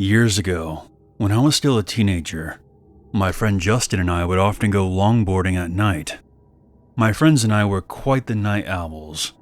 Years ago, when I was still a teenager, my friend Justin and I would often go longboarding at night. My friends and I were quite the night owls.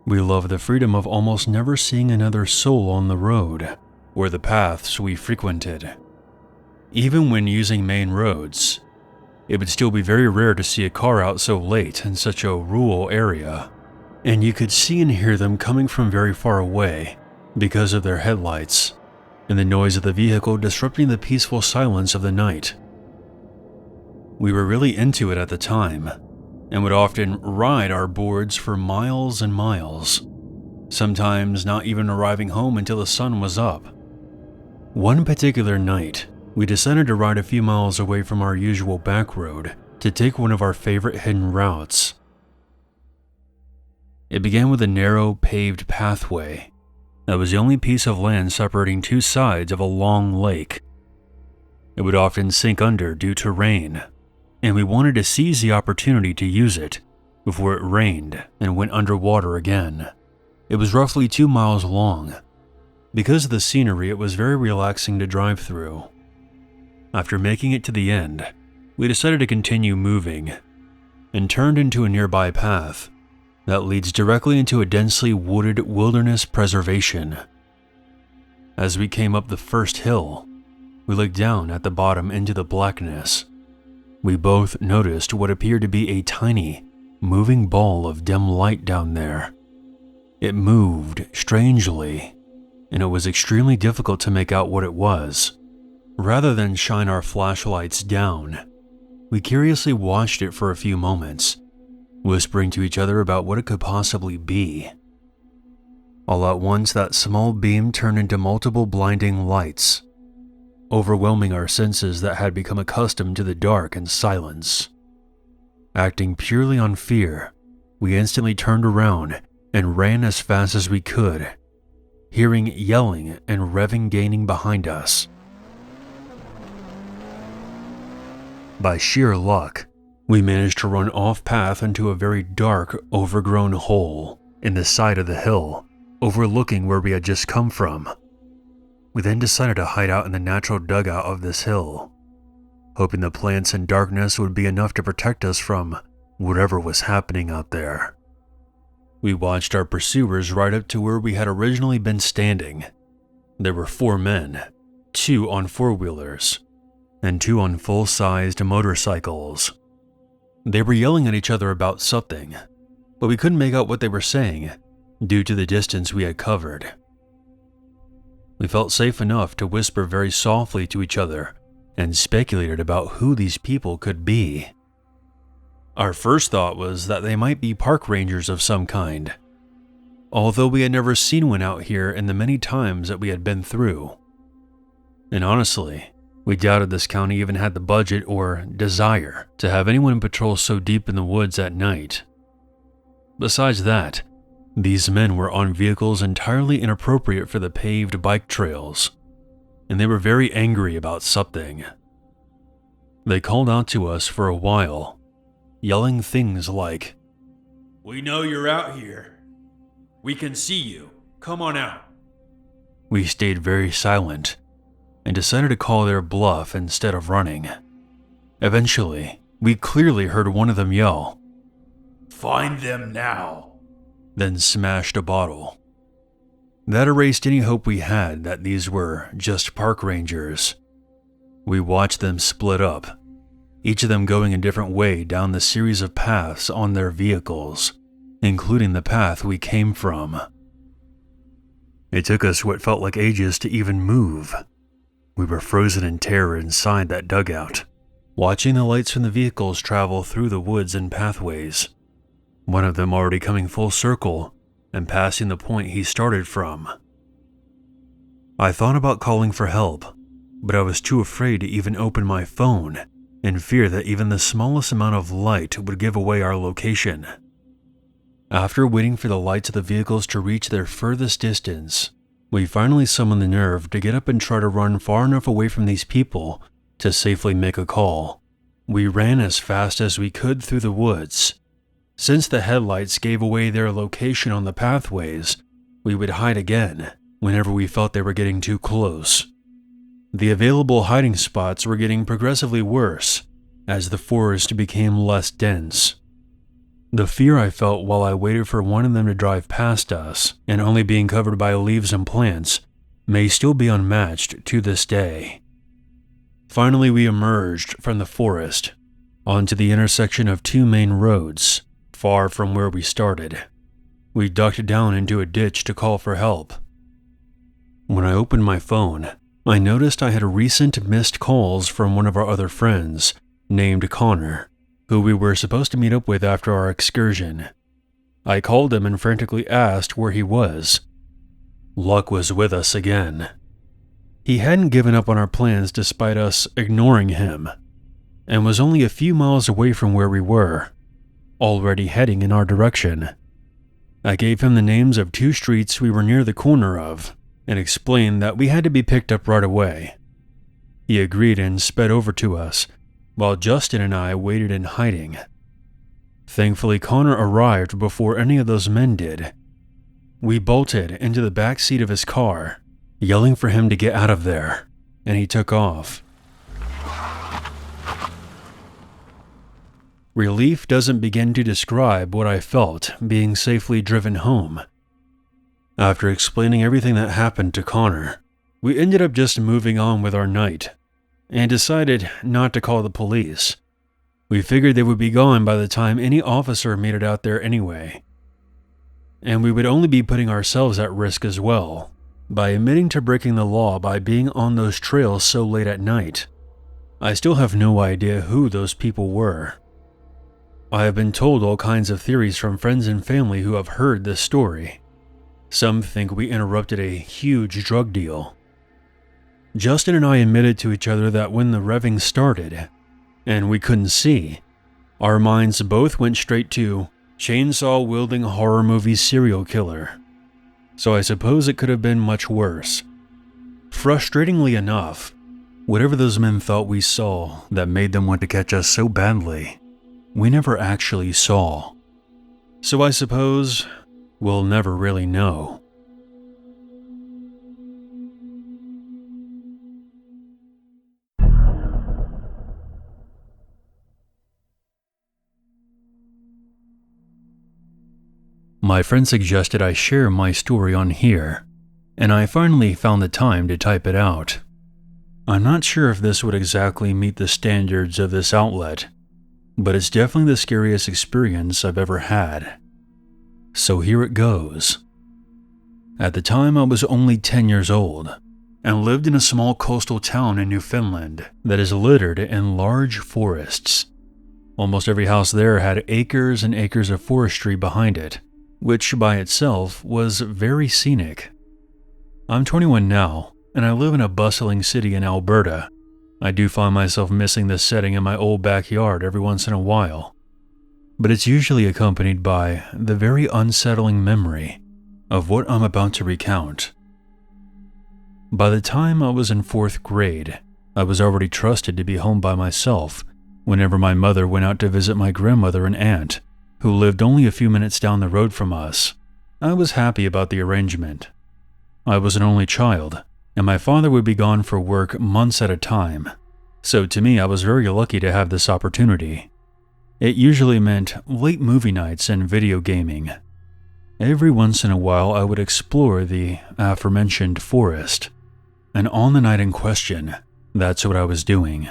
We loved the freedom of almost never seeing another soul on the road or the paths we frequented. Even when using main roads, it would still be very rare to see a car out so late in such a rural area, and you could see and hear them coming from very far away because of their headlights and the noise of the vehicle disrupting the peaceful silence of the night. We were really into it at the time, and would often ride our boards for miles and miles, sometimes not even arriving home until the sun was up. One particular night, we decided to ride a few miles away from our usual back road to take one of our favorite hidden routes. It began with a narrow, paved pathway that was the only piece of land separating two sides of a long lake. It would often sink under due to rain, and we wanted to seize the opportunity to use it before it rained and went underwater again. It was roughly 2 miles long. Because of the scenery, it was very relaxing to drive through. After making it to the end, we decided to continue moving and turned into a nearby path that leads directly into a densely wooded wilderness preservation. As we came up the first hill, we looked down at the bottom into the blackness. We both noticed what appeared to be a tiny, moving ball of dim light down there. It moved strangely, and it was extremely difficult to make out what it was. Rather than shine our flashlights down, we curiously watched it for a few moments, whispering to each other about what it could possibly be. All at once, that small beam turned into multiple blinding lights, overwhelming our senses that had become accustomed to the dark and silence. Acting purely on fear, we instantly turned around and ran as fast as we could, hearing yelling and revving gaining behind us. By sheer luck, we managed to run off-path into a very dark, overgrown hole in the side of the hill, overlooking where we had just come from. We then decided to hide out in the natural dugout of this hill, hoping the plants and darkness would be enough to protect us from whatever was happening out there. We watched our pursuers right up to where we had originally been standing. There were 4 men, 2 on 4-wheelers, and 2 on full-sized motorcycles. They were yelling at each other about something, but we couldn't make out what they were saying due to the distance we had covered. We felt safe enough to whisper very softly to each other and speculated about who these people could be. Our first thought was that they might be park rangers of some kind, although we had never seen one out here in the many times that we had been through. And honestly, we doubted this county even had the budget or desire to have anyone patrol so deep in the woods at night. Besides that, these men were on vehicles entirely inappropriate for the paved bike trails, and they were very angry about something. They called out to us for a while, yelling things like, "We know you're out here. We can see you. Come on out." We stayed very silent and decided to call their bluff instead of running. Eventually, we clearly heard one of them yell, "Find them now," then smashed a bottle. That erased any hope we had that these were just park rangers. We watched them split up, each of them going a different way down the series of paths on their vehicles, including the path we came from. It took us what felt like ages to even move. We were frozen in terror inside that dugout, watching the lights from the vehicles travel through the woods and pathways, one of them already coming full circle and passing the point he started from. I thought about calling for help, but I was too afraid to even open my phone in fear that even the smallest amount of light would give away our location. After waiting for the lights of the vehicles to reach their furthest distance, we finally summoned the nerve to get up and try to run far enough away from these people to safely make a call. We ran as fast as we could through the woods. Since the headlights gave away their location on the pathways, we would hide again whenever we felt they were getting too close. The available hiding spots were getting progressively worse as the forest became less dense. The fear I felt while I waited for one of them to drive past us and only being covered by leaves and plants may still be unmatched to this day. Finally, we emerged from the forest onto the intersection of two main roads, far from where we started. We ducked down into a ditch to call for help. When I opened my phone, I noticed I had recent missed calls from one of our other friends, named Connor, who we were supposed to meet up with after our excursion. I called him and frantically asked where he was. Luck was with us again. He hadn't given up on our plans despite us ignoring him, and was only a few miles away from where we were, already heading in our direction. I gave him the names of two streets we were near the corner of, and explained that we had to be picked up right away. He agreed and sped over to us, while Justin and I waited in hiding. Thankfully, Connor arrived before any of those men did. We bolted into the back seat of his car, yelling for him to get out of there, and he took off. Relief doesn't begin to describe what I felt being safely driven home. After explaining everything that happened to Connor, we ended up just moving on with our night, and decided not to call the police. We figured they would be gone by the time any officer made it out there anyway. And we would only be putting ourselves at risk as well, by admitting to breaking the law by being on those trails so late at night. I still have no idea who those people were. I have been told all kinds of theories from friends and family who have heard this story. Some think we interrupted a huge drug deal. Justin and I admitted to each other that when the revving started, and we couldn't see, our minds both went straight to chainsaw-wielding horror movie serial killer. So I suppose it could have been much worse. Frustratingly enough, whatever those men thought we saw that made them want to catch us so badly, we never actually saw. So I suppose we'll never really know. My friend suggested I share my story on here, and I finally found the time to type it out. I'm not sure if this would exactly meet the standards of this outlet, but it's definitely the scariest experience I've ever had. So here it goes. At the time, I was only 10 years old, and lived in a small coastal town in Newfoundland that is littered in large forests. Almost every house there had acres and acres of forestry behind it, which by itself was very scenic. I'm 21 now, and I live in a bustling city in Alberta. I do find myself missing this setting in my old backyard every once in a while, but it's usually accompanied by the very unsettling memory of what I'm about to recount. By the time I was in 4th grade, I was already trusted to be home by myself whenever my mother went out to visit my grandmother and aunt, who lived only a few minutes down the road from us. I was happy about the arrangement. I was an only child, and my father would be gone for work months at a time, so to me I was very lucky to have this opportunity. It usually meant late movie nights and video gaming. Every once in a while I would explore the aforementioned forest, and on the night in question, that's what I was doing.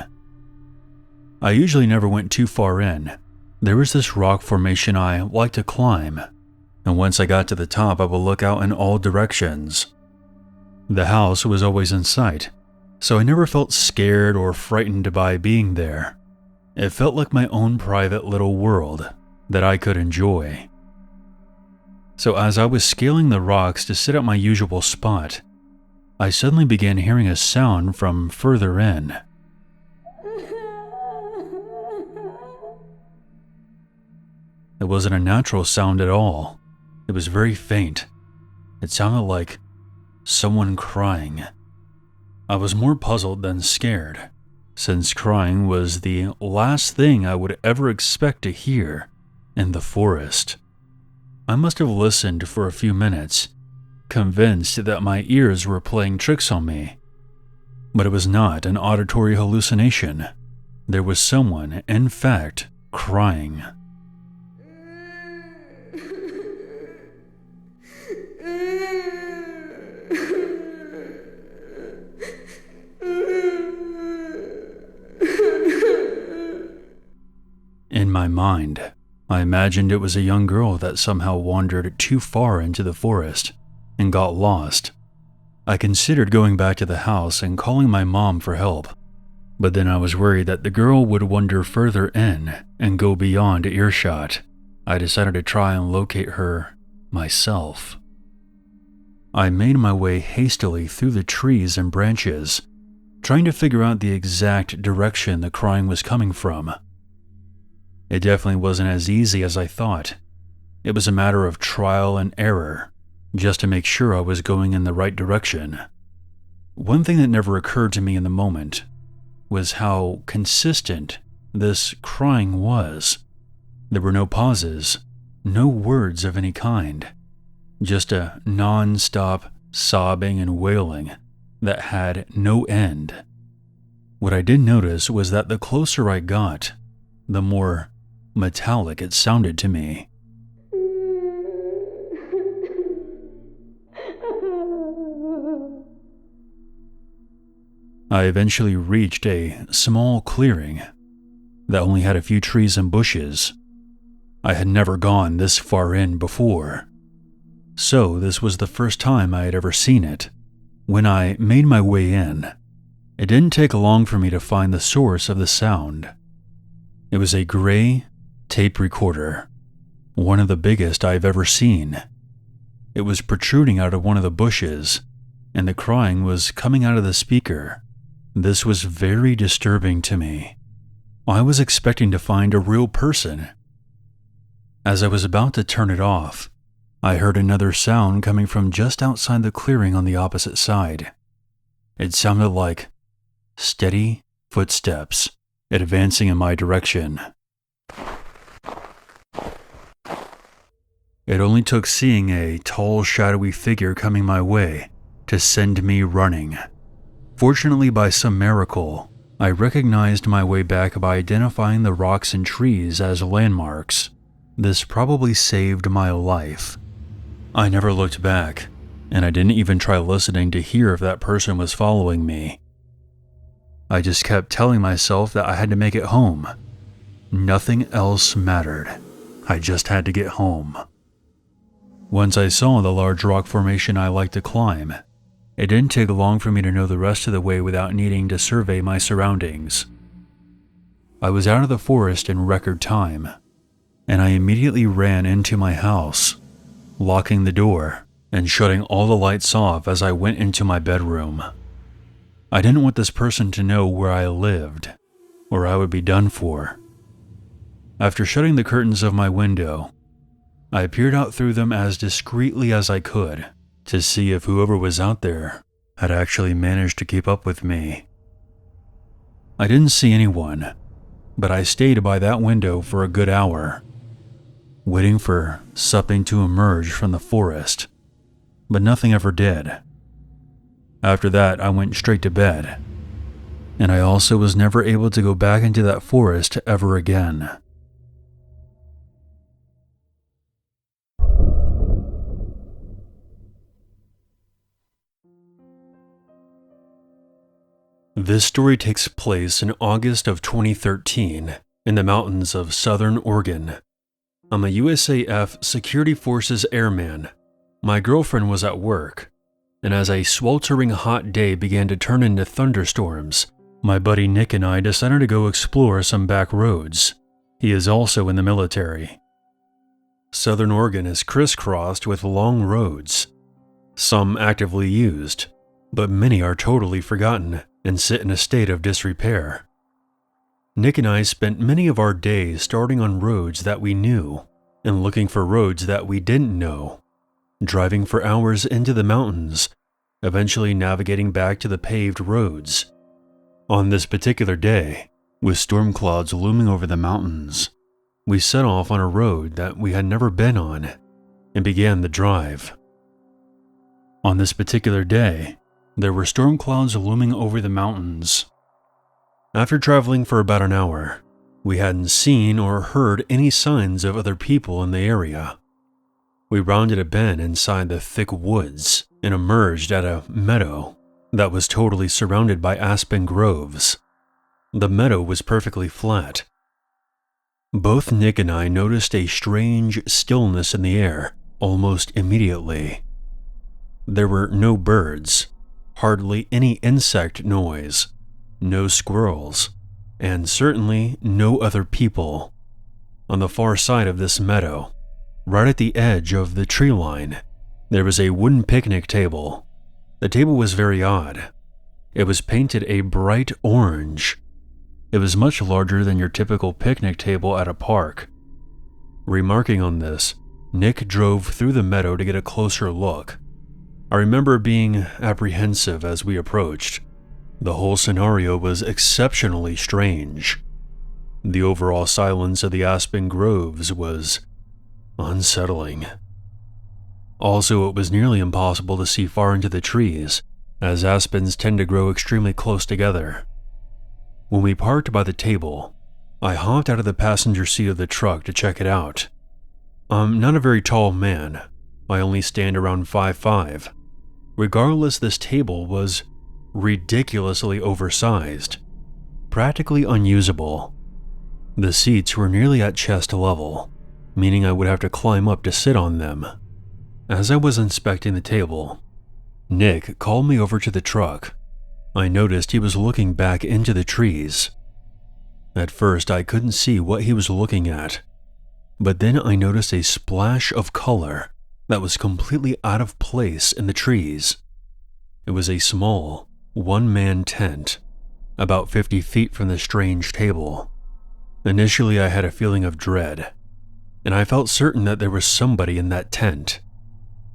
I usually never went too far in. There was this rock formation I liked to climb, and once I got to the top I would look out in all directions. The house was always in sight, so I never felt scared or frightened by being there. It felt like my own private little world that I could enjoy. So as I was scaling the rocks to sit at my usual spot, I suddenly began hearing a sound from further in. It wasn't a natural sound at all. It was very faint. It sounded like someone crying. I was more puzzled than scared, since crying was the last thing I would ever expect to hear in the forest. I must have listened for a few minutes, convinced that my ears were playing tricks on me. But it was not an auditory hallucination. There was someone, in fact, crying. In my mind, I imagined it was a young girl that somehow wandered too far into the forest and got lost. I considered going back to the house and calling my mom for help, but then I was worried that the girl would wander further in and go beyond earshot. I decided to try and locate her myself. I made my way hastily through the trees and branches, trying to figure out the exact direction the crying was coming from. It definitely wasn't as easy as I thought. It was a matter of trial and error, just to make sure I was going in the right direction. One thing that never occurred to me in the moment was how consistent this crying was. There were no pauses, no words of any kind, just a non-stop sobbing and wailing that had no end. What I did notice was that the closer I got, the more metallic it sounded to me. I eventually reached a small clearing that only had a few trees and bushes. I had never gone this far in before, so this was the first time I had ever seen it. When I made my way in, it didn't take long for me to find the source of the sound. It was a gray tape recorder, one of the biggest I've ever seen. It was protruding out of one of the bushes, and the crying was coming out of the speaker. This was very disturbing to me. I was expecting to find a real person. As I was about to turn it off, I heard another sound coming from just outside the clearing on the opposite side. It sounded like steady footsteps advancing in my direction. It only took seeing a tall, shadowy figure coming my way to send me running. Fortunately, by some miracle, I recognized my way back by identifying the rocks and trees as landmarks. This probably saved my life. I never looked back, and I didn't even try listening to hear if that person was following me. I just kept telling myself that I had to make it home. Nothing else mattered. I just had to get home. Once I saw the large rock formation I liked to climb, it didn't take long for me to know the rest of the way without needing to survey my surroundings. I was out of the forest in record time, and I immediately ran into my house, locking the door and shutting all the lights off as I went into my bedroom. I didn't want this person to know where I lived, or I would be done for. After shutting the curtains of my window, I peered out through them as discreetly as I could to see if whoever was out there had actually managed to keep up with me. I didn't see anyone, but I stayed by that window for a good hour, waiting for something to emerge from the forest, but nothing ever did. After that, I went straight to bed, and I also was never able to go back into that forest ever again. This story takes place in August of 2013 in the mountains of southern Oregon. I'm a USAF Security Forces airman. My girlfriend was at work, and as a sweltering hot day began to turn into thunderstorms, my buddy Nick and I decided to go explore some back roads. He is also in the military. Southern Oregon is crisscrossed with long roads, some actively used, but many are totally forgotten and sit in a state of disrepair. Nick and I spent many of our days starting on roads that we knew and looking for roads that we didn't know, driving for hours into the mountains, eventually navigating back to the paved roads. On this particular day, with storm clouds looming over the mountains, we set off on a road that we had never been on and began the drive. On this particular day, There were storm clouds looming over the mountains. After traveling for about an hour, we hadn't seen or heard any signs of other people in the area. We rounded a bend inside the thick woods and emerged at a meadow that was totally surrounded by aspen groves. The meadow was perfectly flat. Both Nick and I noticed a strange stillness in the air almost immediately. There were no birds, hardly any insect noise, no squirrels, and certainly no other people. On the far side of this meadow, right at the edge of the tree line, there was a wooden picnic table. The table was very odd. It was painted a bright orange. It was much larger than your typical picnic table at a park. Remarking on this, Nick drove through the meadow to get a closer look. I remember being apprehensive as we approached. The whole scenario was exceptionally strange. The overall silence of the aspen groves was unsettling. Also, it was nearly impossible to see far into the trees, as aspens tend to grow extremely close together. When we parked by the table, I hopped out of the passenger seat of the truck to check it out. I'm not a very tall man. I only stand around 5'5". Regardless, this table was ridiculously oversized, practically unusable. The seats were nearly at chest level, meaning I would have to climb up to sit on them. As I was inspecting the table, Nick called me over to the truck. I noticed he was looking back into the trees. At first, I couldn't see what he was looking at, but then I noticed a splash of color that was completely out of place in the trees. It was a small, one-man tent, about 50 feet from the strange table. Initially, I had a feeling of dread, and I felt certain that there was somebody in that tent.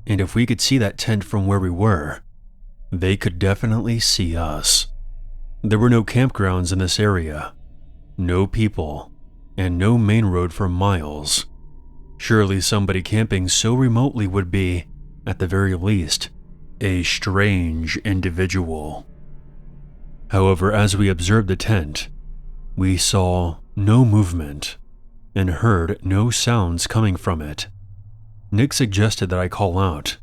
And if we could see that tent from where we were, they could definitely see us. There were no campgrounds in this area, no people, and no main road for miles. Surely somebody camping so remotely would be, at the very least, a strange individual. However, as we observed the tent, we saw no movement and heard no sounds coming from it. Nick suggested that I call out.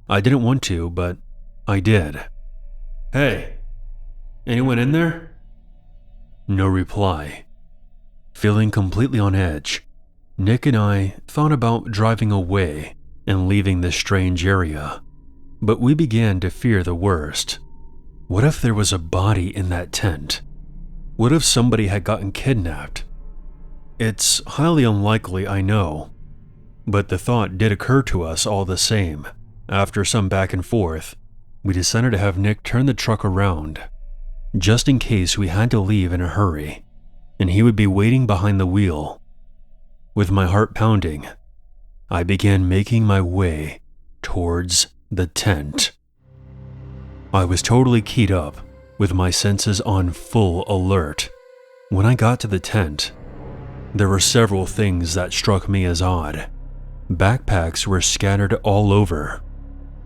I didn't want to, but I did. "Hey, anyone in there?" No reply. Feeling completely on edge, Nick and I thought about driving away and leaving this strange area, but we began to fear the worst. What if there was a body in that tent? What if somebody had gotten kidnapped? It's highly unlikely, I know, but the thought did occur to us all the same. After some back and forth, we decided to have Nick turn the truck around, just in case we had to leave in a hurry, and he would be waiting behind the wheel. With my heart pounding, I began making my way towards the tent. I was totally keyed up, with my senses on full alert. When I got to the tent, there were several things that struck me as odd. Backpacks were scattered all over.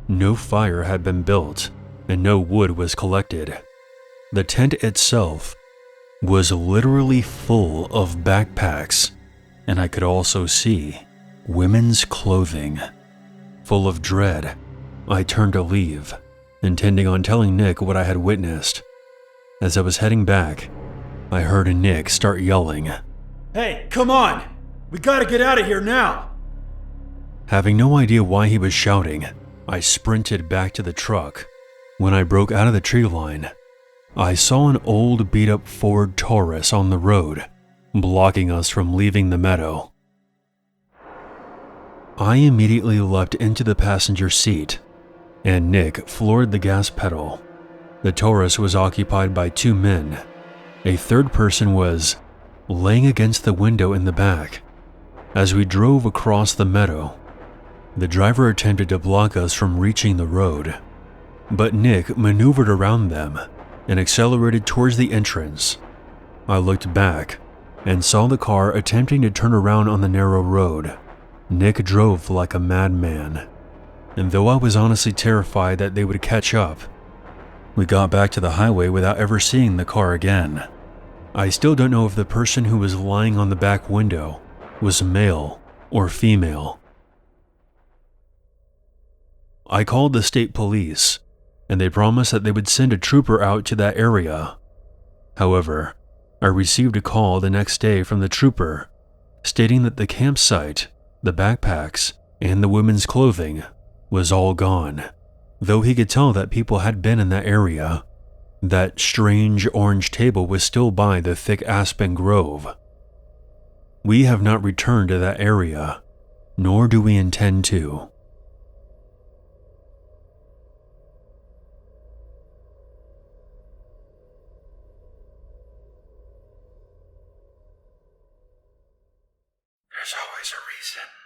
No fire had been built, and no wood was collected. The tent itself was literally full of backpacks, and I could also see women's clothing. Full of dread, I turned to leave, intending on telling Nick what I had witnessed. As I was heading back, I heard Nick start yelling, "Hey, come on! We gotta get out of here now!" Having no idea why he was shouting, I sprinted back to the truck. When I broke out of the tree line, I saw an old beat-up Ford Taurus on the road, blocking us from leaving the meadow. I immediately leapt into the passenger seat, and Nick floored the gas pedal. The Taurus was occupied by 2 men. A third person was laying against the window in the back. As we drove across the meadow, the driver attempted to block us from reaching the road, but Nick maneuvered around them and accelerated towards the entrance. I looked back and saw the car attempting to turn around on the narrow road. Nick drove like a madman, and though I was honestly terrified that they would catch up, We got back to the highway without ever seeing the car again. I still don't know if the person who was lying on the back window was male or female. I called the state police, and they promised that they would send a trooper out to that area. However, I received a call the next day from the trooper stating that the campsite, the backpacks, and the women's clothing was all gone, though he could tell that people had been in that area. That strange orange table was still by the thick aspen grove. We have not returned to that area, nor do we intend to. There's always a reason.